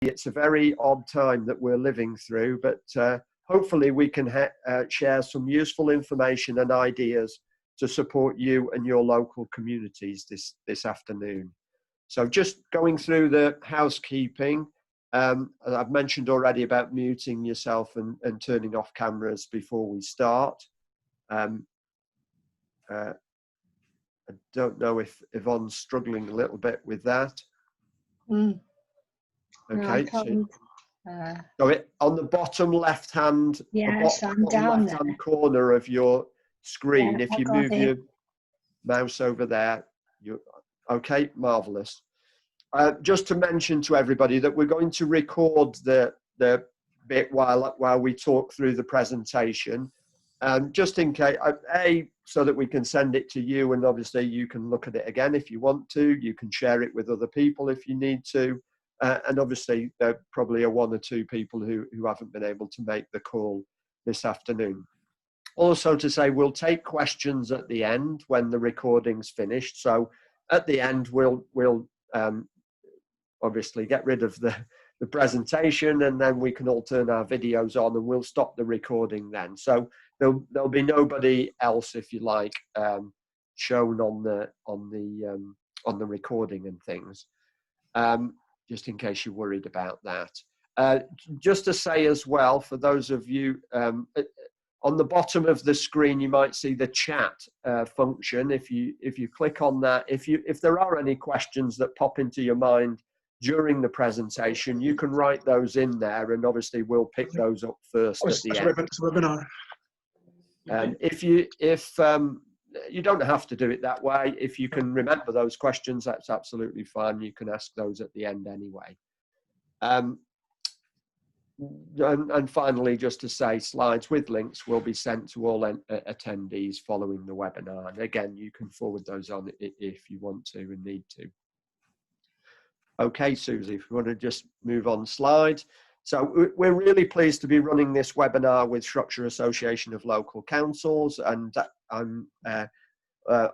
it's a very odd time that we're living through, but hopefully we can share some useful information and ideas to support you and your local communities this afternoon. So just going through the housekeeping, I've mentioned already about muting yourself and turning off cameras before we start. I don't know if Yvonne's struggling a little bit with that. Mm. Okay. No, so on the bottom left-hand, yes, I'm down left-hand corner of your screen, yeah, if you move your mouse over there, okay, marvelous. Just to mention to everybody that we're going to record the bit while we talk through the presentation, just in case, so that we can send it to you, and obviously you can look at it again if you want to. You can share it with other people if you need to, and obviously there probably are 1 or 2 people who haven't been able to make the call this afternoon. Also to say, we'll take questions at the end when the recording's finished. So at the end, we'll obviously get rid of the presentation, and then we can all turn our videos on, and we'll stop the recording then. So there'll be nobody else, if you like, shown on the recording and things, just in case you're worried about that. Just to say as well, for those of you, on the bottom of the screen, you might see the chat function. If you click on that, if there are any questions that pop into your mind during the presentation, you can write those in there, and obviously we'll pick those up first at the end. It's a webinar. If you don't have to do it that way. If you can remember those questions, that's absolutely fine. You can ask those at the end anyway. And finally, just to say, slides with links will be sent to all attendees following the webinar. And again, you can forward those on if you want to and need to. Okay, Susie, if you want to just move on slide. So we're really pleased to be running this webinar with Shropshire Association of Local Councils, and I'm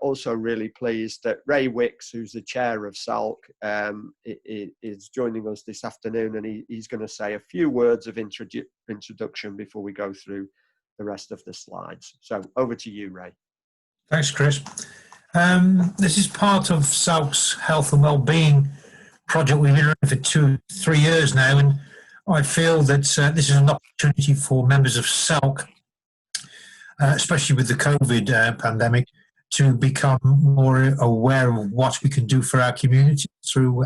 also really pleased that Ray Wicks, who's the chair of SALC, is joining us this afternoon, and he's going to say a few words of introduction before we go through the rest of the slides. So over to you, Ray. Thanks, Chris. This is part of SALC's health and wellbeing project we've been running for 2-3 years now, and I feel that this is an opportunity for members of SALC, especially with the COVID pandemic, to become more aware of what we can do for our community through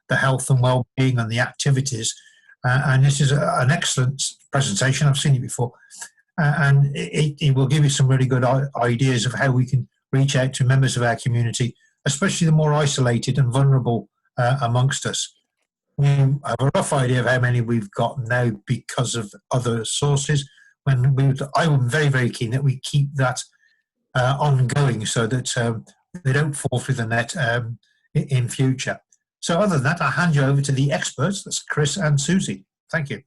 the health and well-being and the activities. And this is an excellent presentation. I've seen it before. And it will give you some really good ideas of how we can reach out to members of our community, especially the more isolated and vulnerable amongst us. We have a rough idea of how many we've got now because of other sources. I'm very, very keen that we keep that ongoing so that they don't fall through the net in future. So other than that, I'll hand you over to the experts. That's Chris and Susie. Thank you.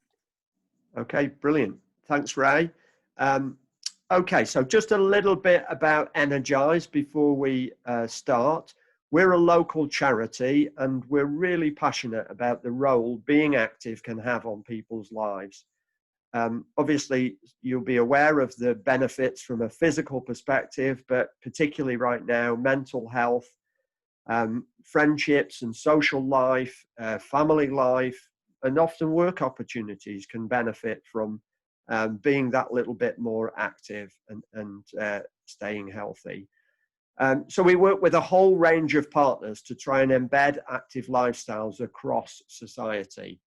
Okay, brilliant. Thanks, Ray. Okay, so just a little bit about Energize before we start. We're a local charity, and we're really passionate about the role being active can have on people's lives. Obviously, you'll be aware of the benefits from a physical perspective, but particularly right now, mental health, friendships and social life, family life, and often work opportunities can benefit from being that little bit more active and staying healthy. So we work with a whole range of partners to try and embed active lifestyles across society.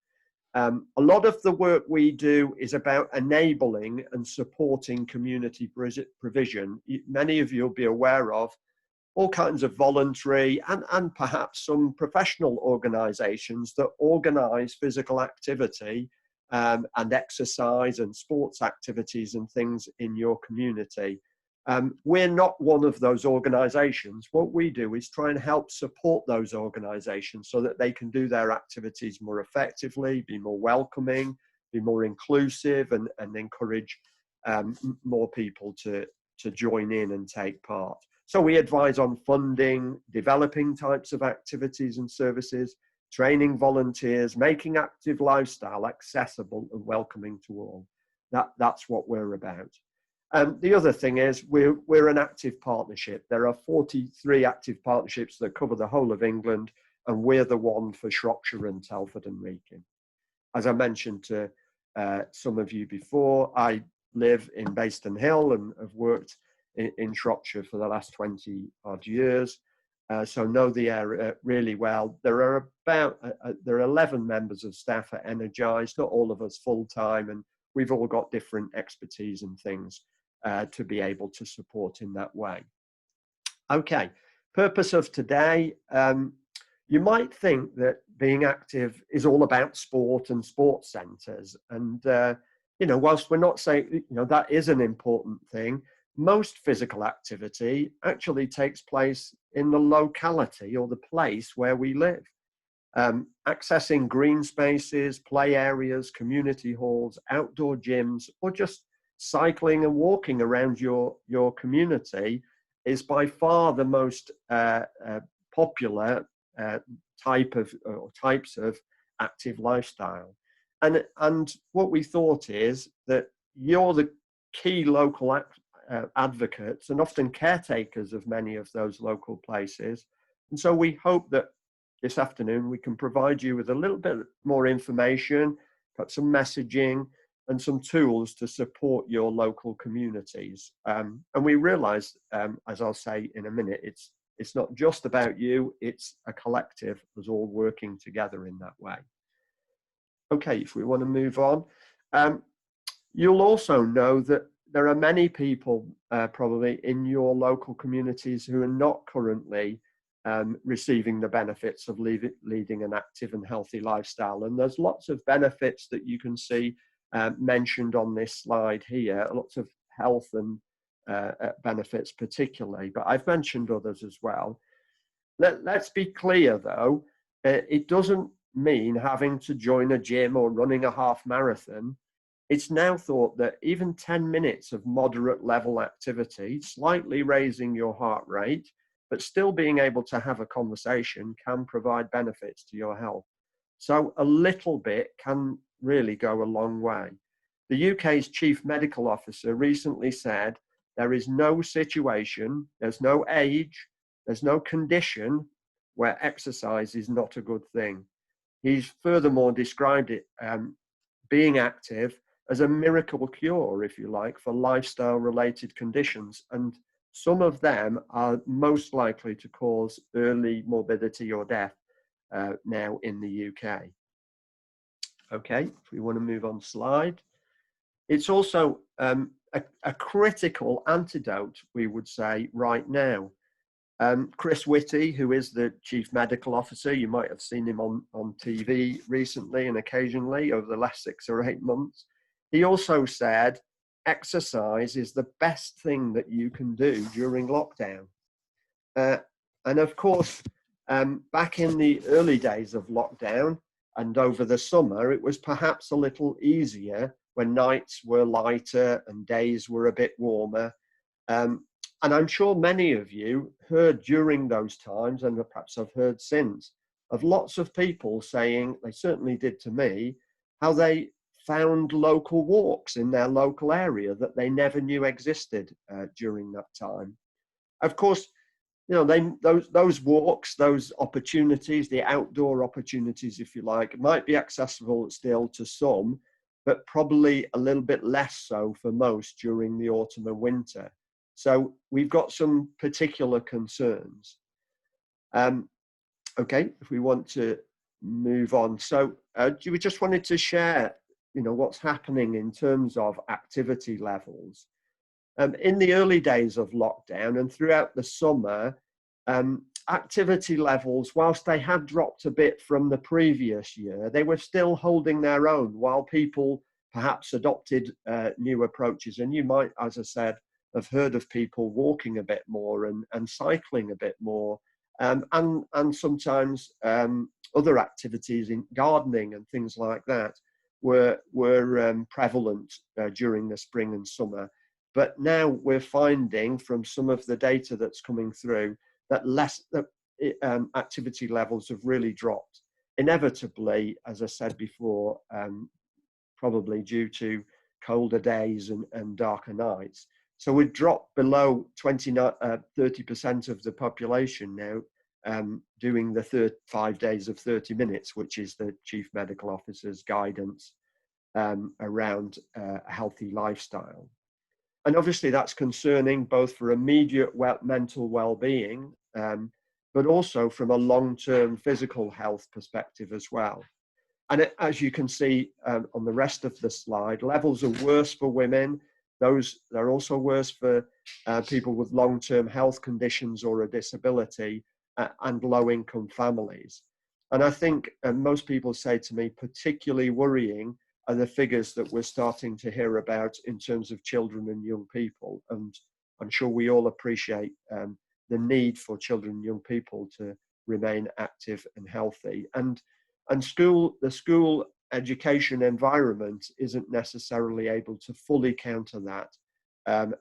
A lot of the work we do is about enabling and supporting community provision. Many of you will be aware of all kinds of voluntary and perhaps some professional organisations that organise physical activity and exercise and sports activities and things in your community. We're not one of those organisations. What we do is try and help support those organisations so that they can do their activities more effectively, be more welcoming, be more inclusive, and encourage more people to join in and take part. So we advise on funding, developing types of activities and services, training volunteers, making active lifestyle accessible and welcoming to all. That's what we're about. The other thing is we're an active partnership. There are 43 active partnerships that cover the whole of England, and we're the one for Shropshire and Telford and Wrekin. As I mentioned to some of you before, I live in Bayston Hill and have worked in Shropshire for the last 20 odd years, so know the area really well. There are 11 members of staff at Energize, not all of us full time, and we've all got different expertise and things to be able to support in that way. Okay, purpose of today. You might think that being active is all about sport and sports centres, and you know, whilst we're not saying, you know, that is an important thing, most physical activity actually takes place in the locality or the place where we live. Accessing green spaces, play areas, community halls, outdoor gyms, or just cycling and walking around your community is by far the most popular types of active lifestyle. And what we thought is that you're the key local advocates and often caretakers of many of those local places. And so we hope that this afternoon we can provide you with a little bit more information, perhaps some messaging and some tools to support your local communities. And we realize, as I'll say in a minute, it's not just about you, it's a collective that's all working together in that way. Okay, if we want to move on. You'll also know that there are many people probably in your local communities who are not currently receiving the benefits of leading an active and healthy lifestyle. And there's lots of benefits that you can see mentioned on this slide here, lots of health and benefits particularly, but I've mentioned others as well. Let's be clear though, it doesn't mean having to join a gym or running a half marathon. It's now thought that even 10 minutes of moderate level activity, slightly raising your heart rate, but still being able to have a conversation can provide benefits to your health. So a little bit can really go a long way. The UK's Chief Medical Officer recently said, there is no situation, there's no age, there's no condition where exercise is not a good thing. He's furthermore described it, being active, as a miracle cure, if you like, for lifestyle-related conditions. And some of them are most likely to cause early morbidity or death now in the UK. Okay, if we want to move on slide. It's also a critical antidote, we would say, right now. Chris Whitty, who is the Chief Medical Officer, you might have seen him on TV recently and occasionally over the last 6 or 8 months. He also said, exercise is the best thing that you can do during lockdown. And of course, back in the early days of lockdown and over the summer, it was perhaps a little easier when nights were lighter and days were a bit warmer. And I'm sure many of you heard during those times, and perhaps I've heard since, of lots of people saying, they certainly did to me, how they found local walks in their local area that they never knew existed during that time. Of course, you know, those walks, those opportunities, the outdoor opportunities, if you like, might be accessible still to some, but probably a little bit less so for most during the autumn and winter. So we've got some particular concerns. Okay, if we want to move on. So we just wanted to share, you know, what's happening in terms of activity levels. In the early days of lockdown and throughout the summer, activity levels, whilst they had dropped a bit from the previous year, they were still holding their own while people perhaps adopted new approaches. And you might, as I said, have heard of people walking a bit more and cycling a bit more, and sometimes other activities in gardening and things like that were prevalent during the spring and summer. But now we're finding from some of the data that's coming through that activity levels have really dropped. inevitably, as I said before, probably due to colder days and darker nights. So we've dropped below 30% of the population now doing the 5 days of 30 minutes, which is the Chief Medical Officer's guidance around a healthy lifestyle. And obviously that's concerning both for immediate mental well-being, but also from a long-term physical health perspective as well. And as you can see on the rest of the slide, levels are worse for women. They're also worse for people with long-term health conditions or a disability and low-income families. And I think most people say to me, particularly worrying are the figures that we're starting to hear about in terms of children and young people. And I'm sure we all appreciate the need for children and young people to remain active and healthy. And the school education environment isn't necessarily able to fully counter that,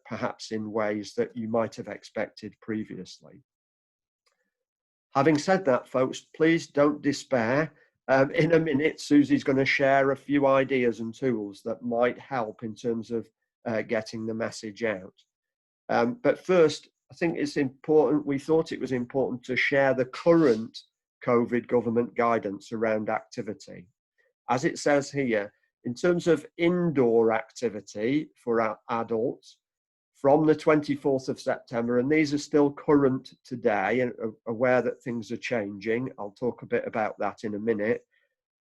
perhaps in ways that you might have expected previously. Having said that, folks, please don't despair. In a minute, Susie's going to share a few ideas and tools that might help in terms of getting the message out. But first, I think it's important, we thought it was important to share the current COVID government guidance around activity. As it says here, in terms of indoor activity for our adults, from the 24th of September, and these are still current today, and aware that things are changing. I'll talk a bit about that in a minute.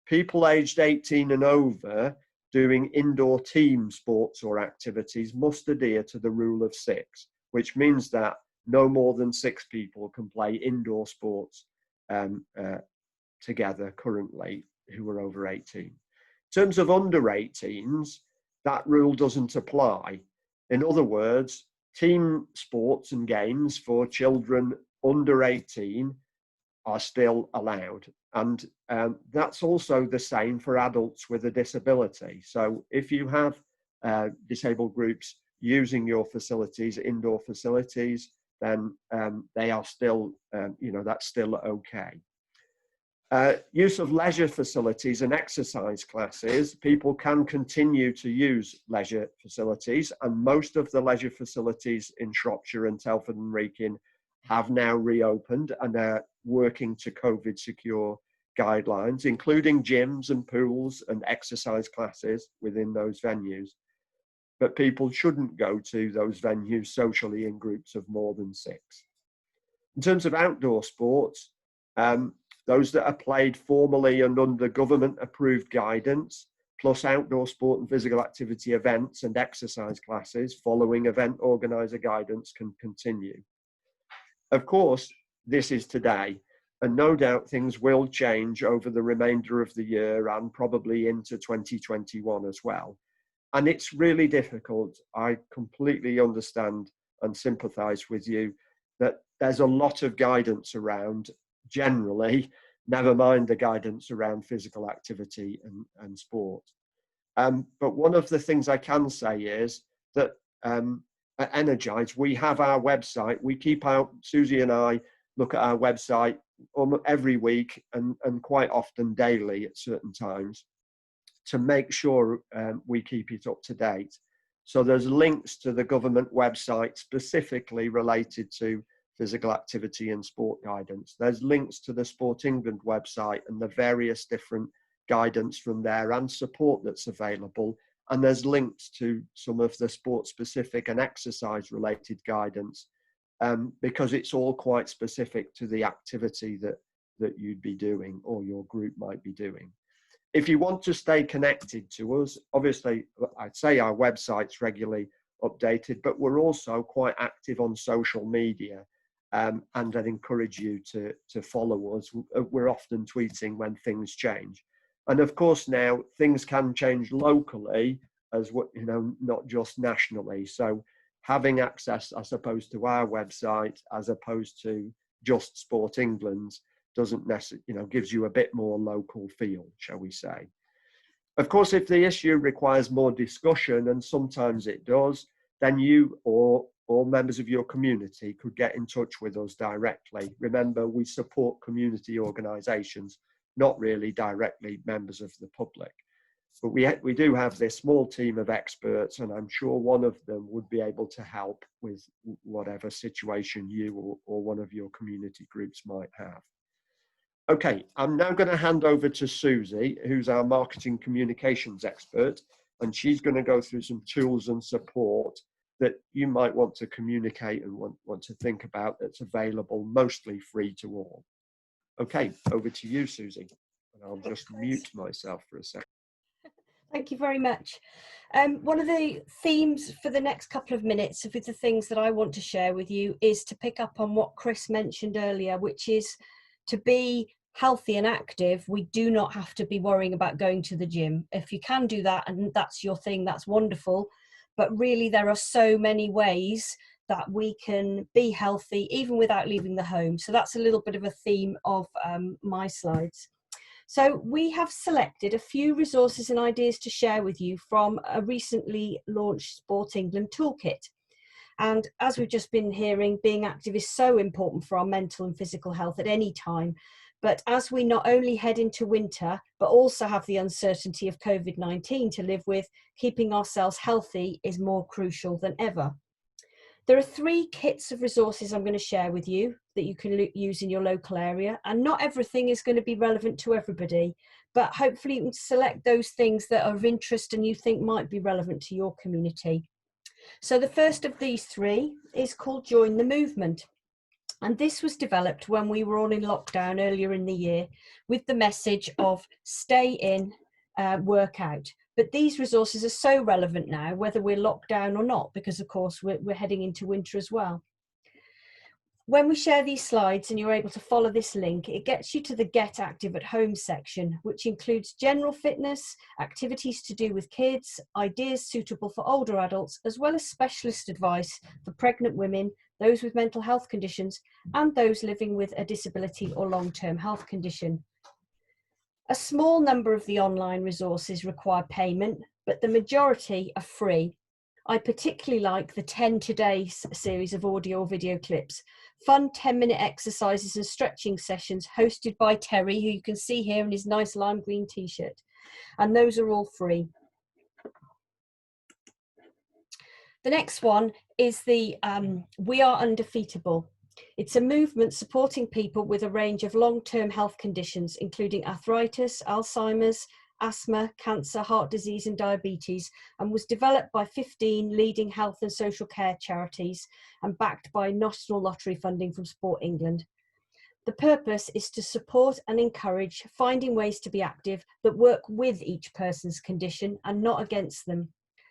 People aged 18 and over doing indoor team sports or activities must adhere to the rule of 6, which means that no more than 6 people can play indoor sports together currently who are over 18. In terms of under 18s, that rule doesn't apply. In other words, team sports and games for children under 18 are still allowed. And that's also the same for adults with a disability. So if you have disabled groups using your facilities, indoor facilities, then they are still, that's still okay. Use of leisure facilities and exercise classes, people can continue to use leisure facilities, and most of the leisure facilities in Shropshire and Telford and Wrekin have now reopened and are working to COVID secure guidelines, including gyms and pools and exercise classes within those venues. But people shouldn't go to those venues socially in groups of more than 6. In terms of outdoor sports, those that are played formally and under government approved guidance, plus outdoor sport and physical activity events and exercise classes following event organizer guidance can continue. Of course, this is today, and no doubt things will change over the remainder of the year and probably into 2021 as well. And it's really difficult. I completely understand and sympathize with you that there's a lot of guidance around generally, never mind the guidance around physical activity and sport. But one of the things I can say is that at Energize, we have our website. We keep out, Susie and I look at our website every week and quite often daily at certain times to make sure we keep it up to date. So there's links to the government website specifically related to physical activity and sport guidance. There's links to the Sport England website and the various different guidance from there and support that's available. And there's links to some of the sport specific and exercise related guidance because it's all quite specific to the activity that you'd be doing or your group might be doing. If you want to stay connected to us, obviously, I'd say our website's regularly updated, but we're also quite active on social media. And I'd encourage you to follow us. We're often tweeting when things change. And of course now things can change locally as what, not just nationally. So having access, I suppose, to our website as opposed to just Sport England doesn't necessarily, gives you a bit more local feel, shall we say. Of course, if the issue requires more discussion, and sometimes it does, then you or members of your community could get in touch with us directly. Remember, we support community organisations, not really directly members of the public. But we do have this small team of experts, and I'm sure one of them would be able to help with whatever situation you or one of your community groups might have. Okay, I'm now going to hand over to Susie, who's our marketing communications expert, and she's going to go through some tools and support that you might want to communicate and want to think about, that's available, mostly free to all. Okay, over to you, Susie. And I'll just mute myself for a second. Thank you very much. One of the themes for the next couple of minutes with the things that I want to share with you is to pick up on what Chris mentioned earlier, which is to be healthy and active, we do not have to be worrying about going to the gym. If you can do that and that's your thing, that's wonderful. But really, there are so many ways that we can be healthy even without leaving the home. So that's a little bit of a theme of my slides. So we have selected a few resources and ideas to share with you from a recently launched Sport England toolkit. And as we've just been hearing, being active is so important for our mental and physical health at any time. But as we not only head into winter, but also have the uncertainty of COVID-19 to live with, keeping ourselves healthy is more crucial than ever. There are 3 kits of resources I'm going to share with you that you can use in your local area, and not everything is going to be relevant to everybody, but hopefully you can select those things that are of interest and you think might be relevant to your community. So the first of these 3 is called Join the Movement. And this was developed when we were all in lockdown earlier in the year with the message of stay in, work out. But these resources are so relevant now, whether we're locked down or not, because of course we're heading into winter as well. When we share these slides and you're able to follow this link, it gets you to the Get Active at Home section, which includes general fitness, activities to do with kids, ideas suitable for older adults, as well as specialist advice for pregnant women, those with mental health conditions, and those living with a disability or long-term health condition. A small number of the online resources require payment, but the majority are free. I particularly like the 10 Today series of audio or video clips, fun 10-minute exercises and stretching sessions hosted by Terry, who you can see here in his nice lime green t-shirt, and those are all free. The next one is the We Are Undefeatable. It's a movement supporting people with a range of long-term health conditions, including arthritis, Alzheimer's, asthma, cancer, heart disease and diabetes, and was developed by 15 leading health and social care charities and backed by National Lottery funding from Sport England. The purpose is to support and encourage finding ways to be active that work with each person's condition and not against them.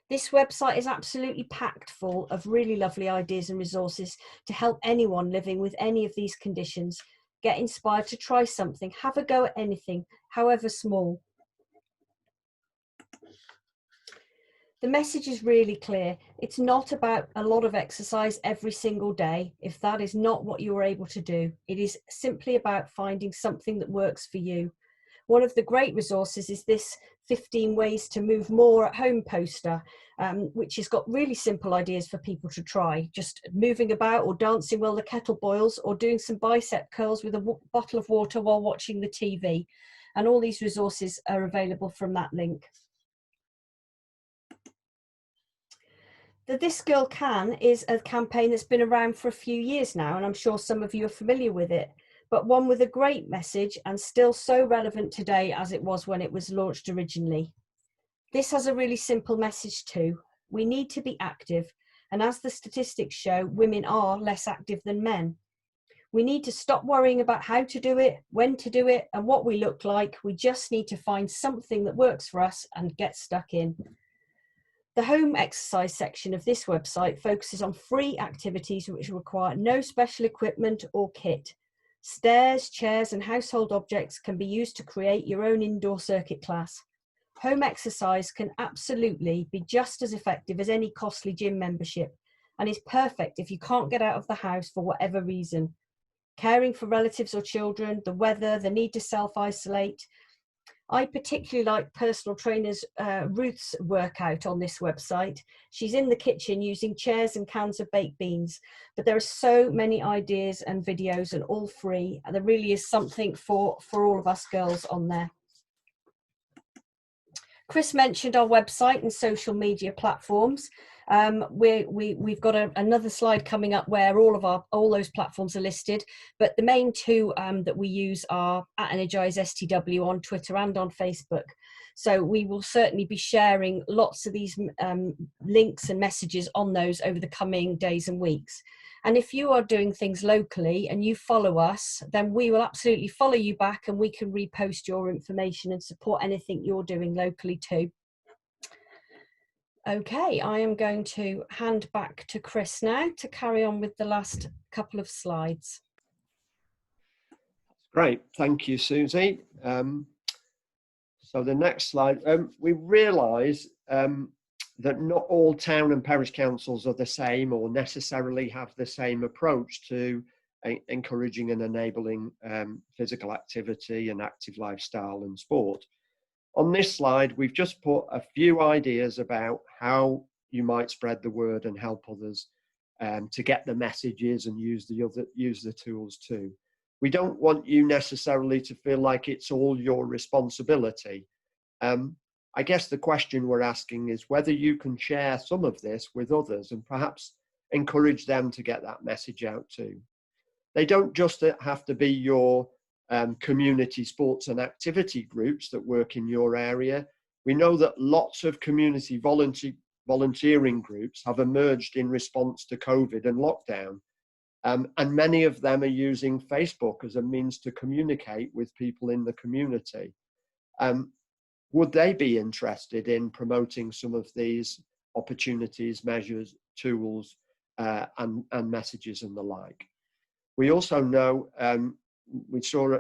This website is absolutely packed full of really lovely ideas and resources to help anyone living with any of these conditions get inspired to try something, have a go at anything, however small. The message is really clear. It's not about a lot of exercise every single day, if that is not what you are able to do. It is simply about finding something that works for you. One of the great resources is this 15 ways to move more at home poster, which has got really simple ideas for people to try. Just moving about or dancing while the kettle boils or doing some bicep curls with a bottle of water while watching the TV. And all these resources are available from that link. The This Girl Can is a campaign that's been around for a few years now, and I'm sure some of you are familiar with it, but one with a great message and still so relevant today as it was when it was launched originally. This has a really simple message too. We need to be active, and as the statistics show, women are less active than men. We need to stop worrying about how to do it, when to do it, and what we look like. We just need to find something that works for us and get stuck in. The home exercise section of this website focuses on free activities which require no special equipment or kit. Stairs, chairs and household objects can be used to create your own indoor circuit class. Home exercise can absolutely be just as effective as any costly gym membership and is perfect if you can't get out of the house for whatever reason. Caring for relatives or children, the weather, the need to self-isolate. I particularly like personal trainers Ruth's workout on this website. She's in the kitchen using chairs and cans of baked beans, but there are so many ideas and videos, and all free. And there really is something for all of us girls on there. Chris mentioned our website and social media platforms. We've got another slide coming up where all those platforms are listed, but the main two that we use are at EnergizeSTW on Twitter and on Facebook. So we will certainly be sharing lots of these links and messages on those over the coming days and weeks. And if you are doing things locally and you follow us, then we will absolutely follow you back, and we can repost your information and support anything you're doing locally too. Okay, I am going to hand back to Chris now to carry on with the last couple of slides. Great, thank you, Susie. So the next slide, we realise that not all town and parish councils are the same or necessarily have the same approach to encouraging and enabling physical activity and active lifestyle and sport. On this slide, we've just put a few ideas about how you might spread the word and help others to get the messages and use the tools too. We don't want you necessarily to feel like it's all your responsibility. I guess the question we're asking is whether you can share some of this with others and perhaps encourage them to get that message out too. They don't just have to be your community sports and activity groups that work in your area. We know that lots of community volunteering groups have emerged in response to COVID and lockdown. And many of them are using Facebook as a means to communicate with people in the community. Would they be interested in promoting some of these opportunities, measures, tools, and messages and the like? We also know, we saw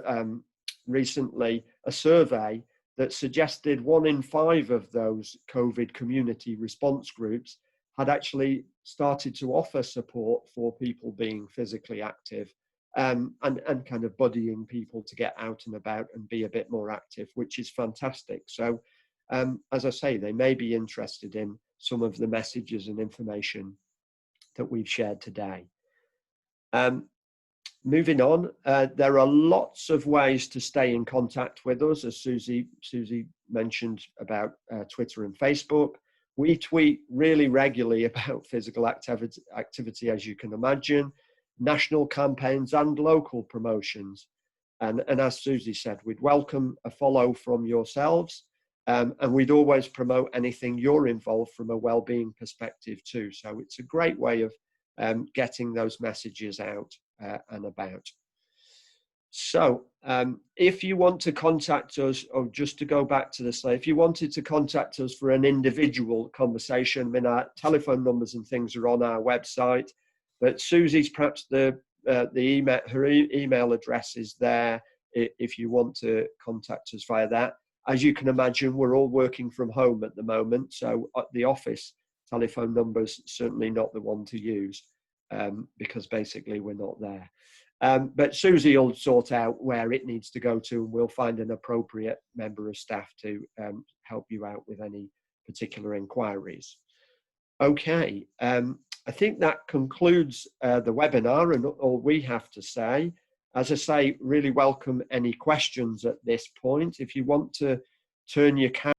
recently a survey that suggested 1 in 5 of those COVID community response groups had actually started to offer support for people being physically active, and kind of buddying people to get out and about and be a bit more active, which is fantastic. So as I say, they may be interested in some of the messages and information that we've shared today. Moving on, there are lots of ways to stay in contact with us, as Susie mentioned about Twitter and Facebook. We tweet really regularly about physical activity, as you can imagine, national campaigns and local promotions. And as Susie said, we'd welcome a follow from yourselves, and we'd always promote anything you're involved from a wellbeing perspective too. So it's a great way of getting those messages out and about. So if you want to contact us, or just to go back to the slide, if you wanted to contact us for an individual conversation, I mean, our telephone numbers and things are on our website, but Susie's perhaps her email address is there if you want to contact us via that. As you can imagine, we're all working from home at the moment, so the office telephone number is certainly not the one to use, because basically we're not there. But Susie will sort out where it needs to go to, and we'll find an appropriate member of staff to help you out with any particular inquiries. Okay, I think that concludes the webinar and all we have to say. As I say, really welcome any questions at this point. If you want to turn your camera